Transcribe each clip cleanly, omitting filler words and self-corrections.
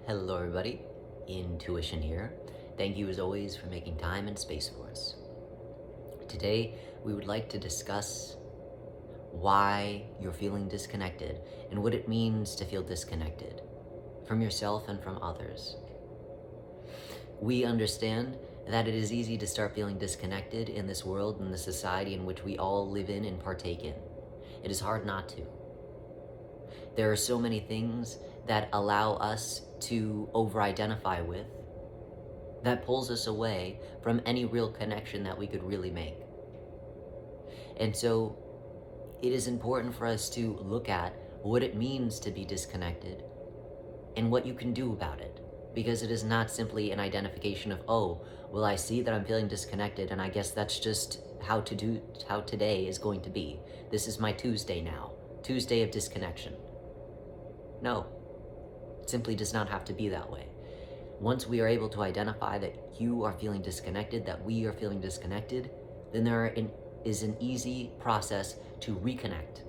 Hello everybody, Intuition here. Thank you as always for making time and space for us. Today we would like to discuss why you're feeling disconnected and what it means to feel disconnected from yourself and from others. We understand that it is easy to start feeling disconnected in this world and the society in which we all live in and partake in. It is hard not to. There are so many things that allow us to over-identify with that pulls us away from any real connection that we could really make. And so it is important for us to look at what it means to be disconnected and what you can do about it. Because it is not simply an identification of, oh, well, I see that I'm feeling disconnected and I guess that's just how today is going to be. This is my Tuesday now, Tuesday of disconnection. No, it simply does not have to be that way. Once we are able to identify that you are feeling disconnected, that we are feeling disconnected, then there is an easy process to reconnect.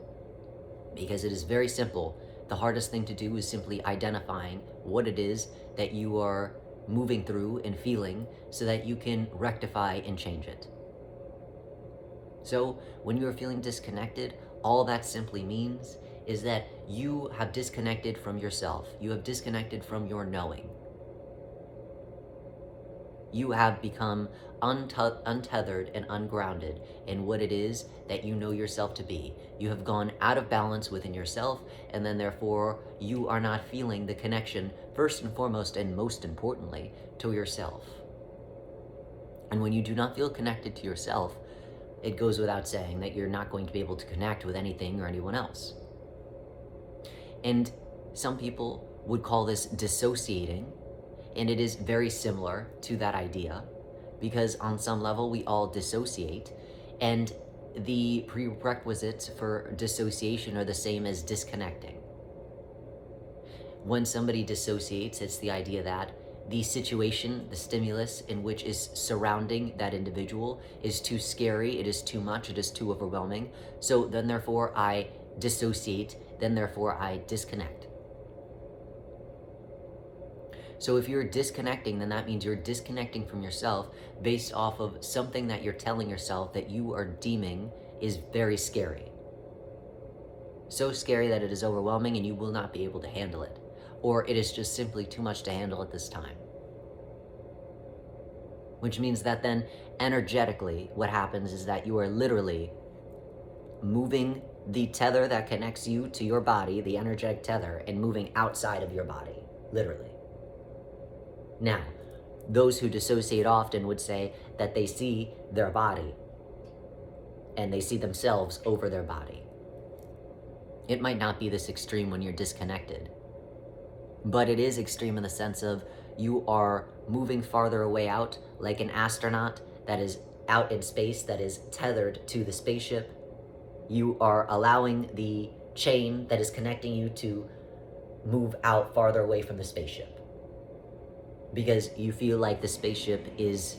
Because it is very simple. The hardest thing to do is simply identifying what it is that you are moving through and feeling so that you can rectify and change it. So when you are feeling disconnected, all that simply means is that you have disconnected from yourself. You have disconnected from your knowing. You have become untethered and ungrounded in what it is that you know yourself to be. You have gone out of balance within yourself, and then therefore you are not feeling the connection, first and foremost and most importantly, to yourself. And when you do not feel connected to yourself, it goes without saying that you're not going to be able to connect with anything or anyone else. And some people would call this dissociating, and it is very similar to that idea, because on some level we all dissociate, and the prerequisites for dissociation are the same as disconnecting. When somebody dissociates, it's the idea that the situation, the stimulus in which is surrounding that individual is too scary, it is too much, it is too overwhelming, so then therefore I dissociate, then therefore I disconnect. So if you're disconnecting, then that means you're disconnecting from yourself based off of something that you're telling yourself that you are deeming is very scary. So scary that it is overwhelming and you will not be able to handle it. Or it is just simply too much to handle at this time. Which means that then energetically what happens is that you are literally moving the tether that connects you to your body, the energetic tether, and moving outside of your body, literally. Now, those who dissociate often would say that they see their body and they see themselves over their body. It might not be this extreme when you're disconnected, but it is extreme in the sense of you are moving farther away out, like an astronaut that is out in space, that is tethered to the spaceship. You are allowing the chain that is connecting you to move out farther away from the spaceship, because you feel like the spaceship is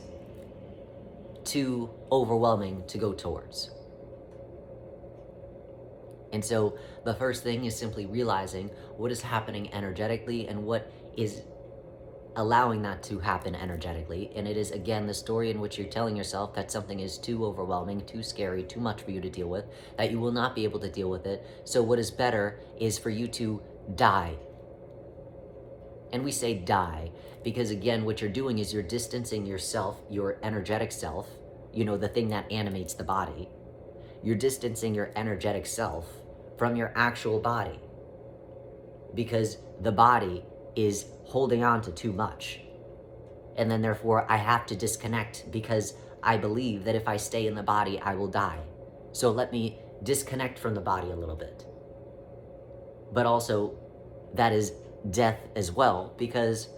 too overwhelming to go towards. And so the first thing is simply realizing what is happening energetically and what is allowing that to happen energetically. And it is, again, the story in which you're telling yourself that something is too overwhelming, too scary, too much for you to deal with, that you will not be able to deal with it. So what is better is for you to die. And we say die because, again, what you're doing is you're distancing yourself, your energetic self, the thing that animates the body. You're distancing your energetic self from your actual body because the body is holding on to too much. And then therefore I have to disconnect because I believe that if I stay in the body, I will die. So let me disconnect from the body a little bit. But also that is death as well, because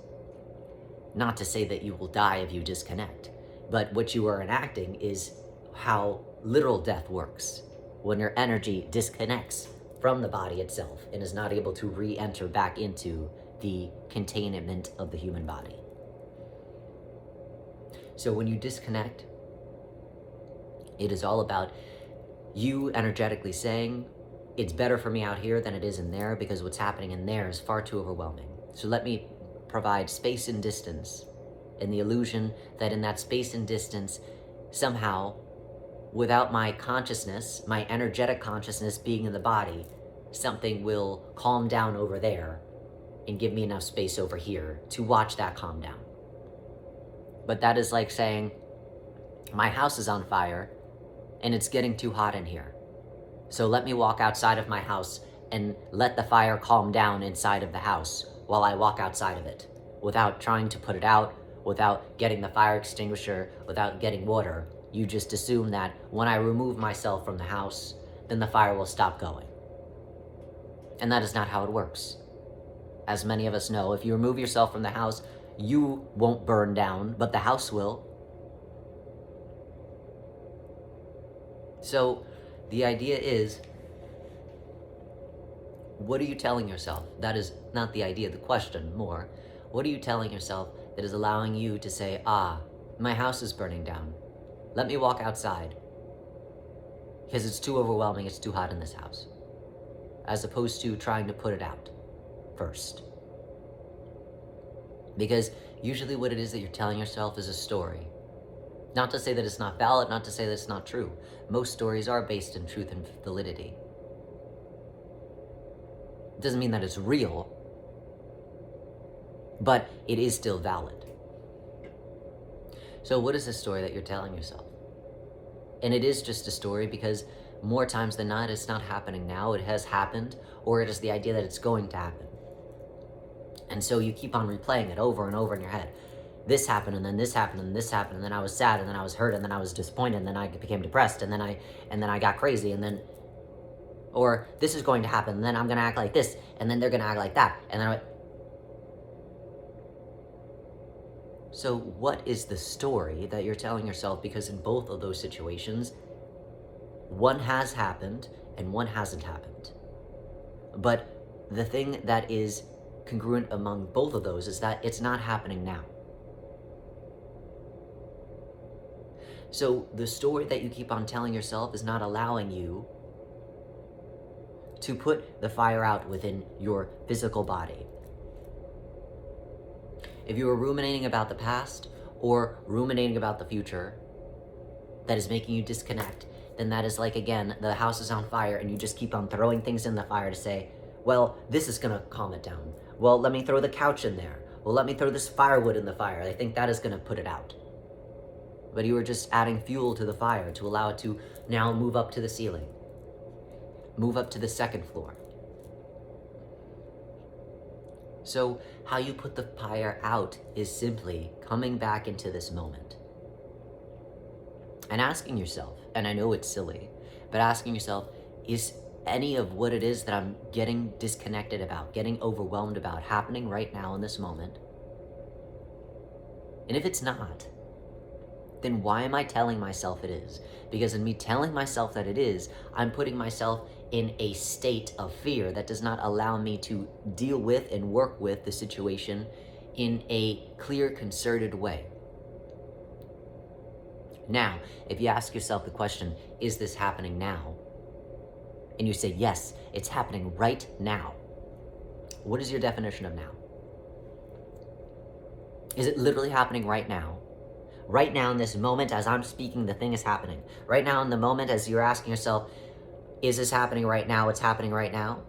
not to say that you will die if you disconnect, but what you are enacting is how literal death works when your energy disconnects from the body itself and is not able to re-enter back into the containment of the human body. So when you disconnect, it is all about you energetically saying, it's better for me out here than it is in there because what's happening in there is far too overwhelming. So let me provide space and distance, and the illusion that in that space and distance, somehow, without my consciousness, my energetic consciousness being in the body, something will calm down over there and give me enough space over here to watch that calm down. But that is like saying, my house is on fire and it's getting too hot in here. So let me walk outside of my house and let the fire calm down inside of the house while I walk outside of it, without trying to put it out, without getting the fire extinguisher, without getting water. You just assume that when I remove myself from the house, then the fire will stop going. And that is not how it works. As many of us know, if you remove yourself from the house, you won't burn down, but the house will. So the idea is, what are you telling yourself? That is not the idea, the question more. What are you telling yourself that is allowing you to say, my house is burning down. Let me walk outside. Because it's too overwhelming, it's too hot in this house. As opposed to trying to put it out first. Because usually what it is that you're telling yourself is a story. Not to say that it's not valid, not to say that it's not true. Most stories are based in truth and validity. It doesn't mean that it's real, but it is still valid. So what is the story that you're telling yourself? And it is just a story because more times than not, it's not happening now, it has happened, or it is the idea that it's going to happen. And so you keep on replaying it over and over in your head. This happened, and then this happened, and this happened, and then I was sad, and then I was hurt, and then I was disappointed, and then I became depressed, and then I got crazy, and then, or this is going to happen, and then I'm gonna act like this, and then they're gonna act like that, and then So what is the story that you're telling yourself? Because in both of those situations, one has happened and one hasn't happened. But the thing that is congruent among both of those is that it's not happening now. So the story that you keep on telling yourself is not allowing you to put the fire out within your physical body. If you are ruminating about the past or ruminating about the future that is making you disconnect, then that is like, again, the house is on fire and you just keep on throwing things in the fire to say, well, this is gonna calm it down. Well, let me throw the couch in there. Well, let me throw this firewood in the fire. I think that is gonna put it out. But you are just adding fuel to the fire to allow it to now move up to the ceiling, move up to the second floor. So how you put the fire out is simply coming back into this moment and asking yourself, and I know it's silly, but asking yourself, is any of what it is that I'm getting disconnected about, getting overwhelmed about, happening right now in this moment? And if it's not, then why am I telling myself it is? Because in me telling myself that it is, I'm putting myself in a state of fear that does not allow me to deal with and work with the situation in a clear, concerted way. Now, if you ask yourself the question, is this happening now? And you say, yes, it's happening right now. What is your definition of now? Is it literally happening right now? Right now in this moment as I'm speaking, the thing is happening. Right now in the moment as you're asking yourself, is this happening right now? It's happening right now.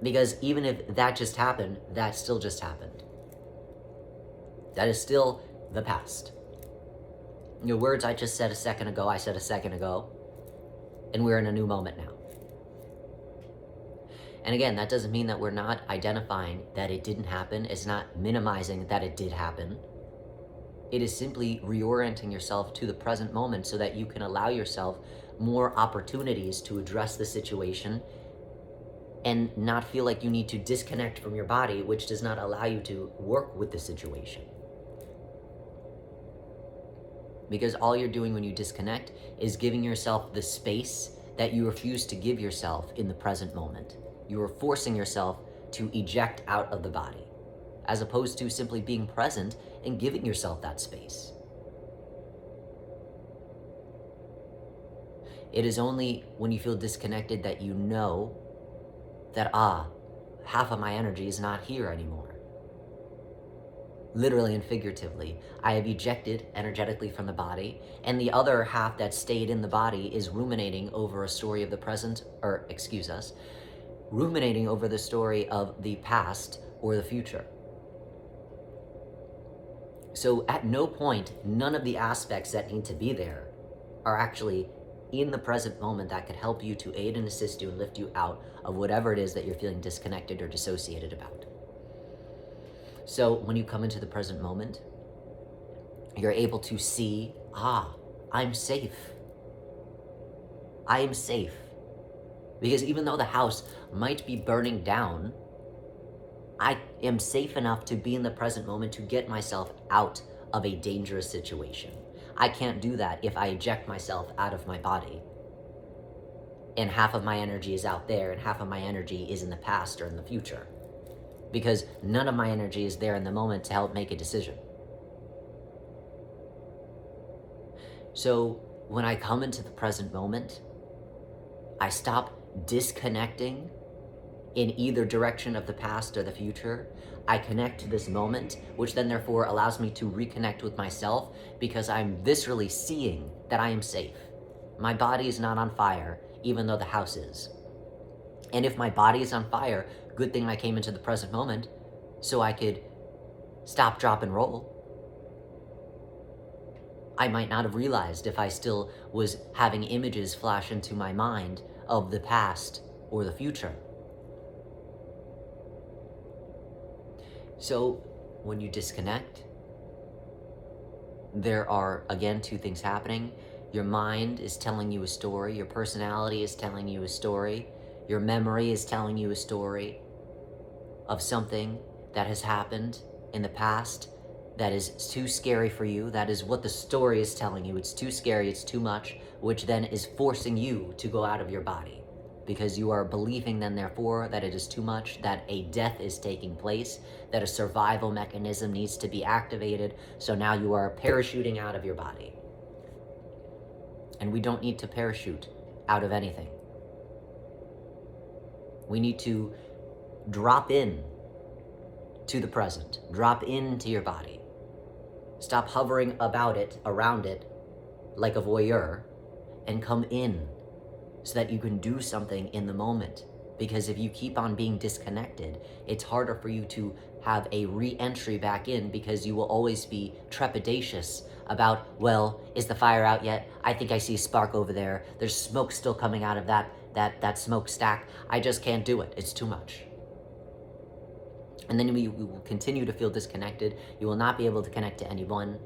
Because even if that just happened, that still just happened. That is still the past. Your words I just said a second ago, I said a second ago, and we're in a new moment now. And again, that doesn't mean that we're not identifying that it didn't happen. It's not minimizing that it did happen. It is simply reorienting yourself to the present moment so that you can allow yourself more opportunities to address the situation and not feel like you need to disconnect from your body, which does not allow you to work with the situation. Because all you're doing when you disconnect is giving yourself the space that you refuse to give yourself in the present moment. You are forcing yourself to eject out of the body, as opposed to simply being present and giving yourself that space. It is only when you feel disconnected that you know that, half of my energy is not here anymore. literally and figuratively. I have ejected energetically from the body, and the other half that stayed in the body is ruminating over a story of the present, or excuse us, ruminating over the story of the past or the future. So at no point, none of the aspects that need to be there are actually in the present moment that could help you to aid and assist you and lift you out of whatever it is that you're feeling disconnected or dissociated about. So when you come into the present moment, you're able to see, I'm safe. I am safe. Because even though the house might be burning down, I am safe enough to be in the present moment to get myself out of a dangerous situation. I can't do that if I eject myself out of my body. And half of my energy is out there and half of my energy is in the past or in the future. Because none of my energy is there in the moment to help make a decision. So when I come into the present moment, I stop disconnecting in either direction of the past or the future. I connect to this moment, which then therefore allows me to reconnect with myself because I'm viscerally seeing that I am safe. My body is not on fire, even though the house is. And if my body is on fire, good thing I came into the present moment so I could stop, drop, and roll. I might not have realized if I still was having images flash into my mind of the past or the future. So when you disconnect, there are, again, two things happening. Your mind is telling you a story. Your personality is telling you a story. Your memory is telling you a story of something that has happened in the past that is too scary for you. That is what the story is telling you. It's too scary, it's too much, which then is forcing you to go out of your body because you are believing then therefore that it is too much, that a death is taking place, that a survival mechanism needs to be activated. So now you are parachuting out of your body. And we don't need to parachute out of anything. We need to drop in to the present, drop into your body. Stop hovering about it, around it, like a voyeur, and come in so that you can do something in the moment. Because if you keep on being disconnected, it's harder for you to have a re-entry back in because you will always be trepidatious about, well, is the fire out yet? I think I see a spark over there. There's smoke still coming out of that smokestack. I just can't do it. It's too much. And then we will continue to feel disconnected. You will not be able to connect to anyone.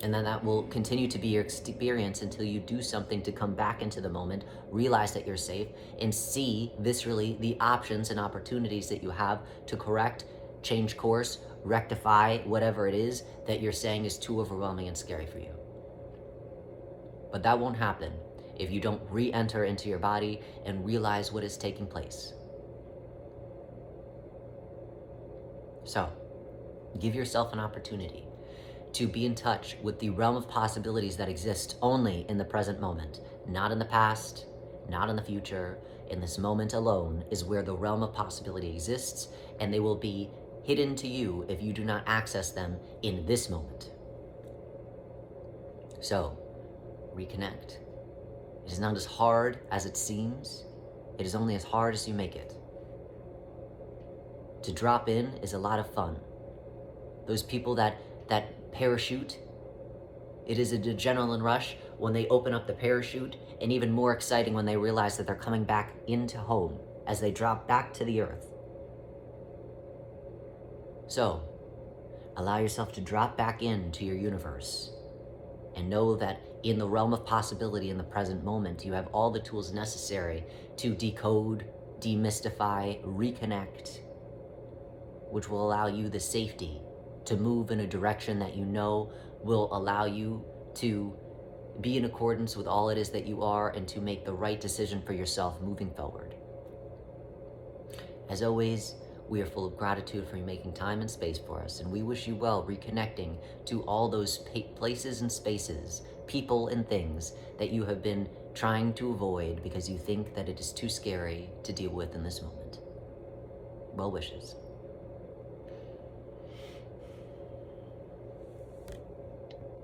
And then that will continue to be your experience until you do something to come back into the moment, realize that you're safe, and see viscerally the options and opportunities that you have to correct, change course, rectify whatever it is that you're saying is too overwhelming and scary for you. But that won't happen if you don't re-enter into your body and realize what is taking place. So, give yourself an opportunity to be in touch with the realm of possibilities that exist only in the present moment, not in the past, not in the future. In this moment alone is where the realm of possibility exists, and they will be hidden to you if you do not access them in this moment. So, reconnect. It is not as hard as it seems. It is only as hard as you make it. To drop in is a lot of fun. Those people that parachute, it is an adrenaline rush when they open up the parachute, and even more exciting when they realize that they're coming back into home as they drop back to the earth. So, allow yourself to drop back into your universe and know that in the realm of possibility in the present moment, you have all the tools necessary to decode, demystify, reconnect, which will allow you the safety to move in a direction that you know will allow you to be in accordance with all it is that you are and to make the right decision for yourself moving forward. As always, we are full of gratitude for you making time and space for us, and we wish you well reconnecting to all those places and spaces, people and things that you have been trying to avoid because you think that it is too scary to deal with in this moment. Well wishes.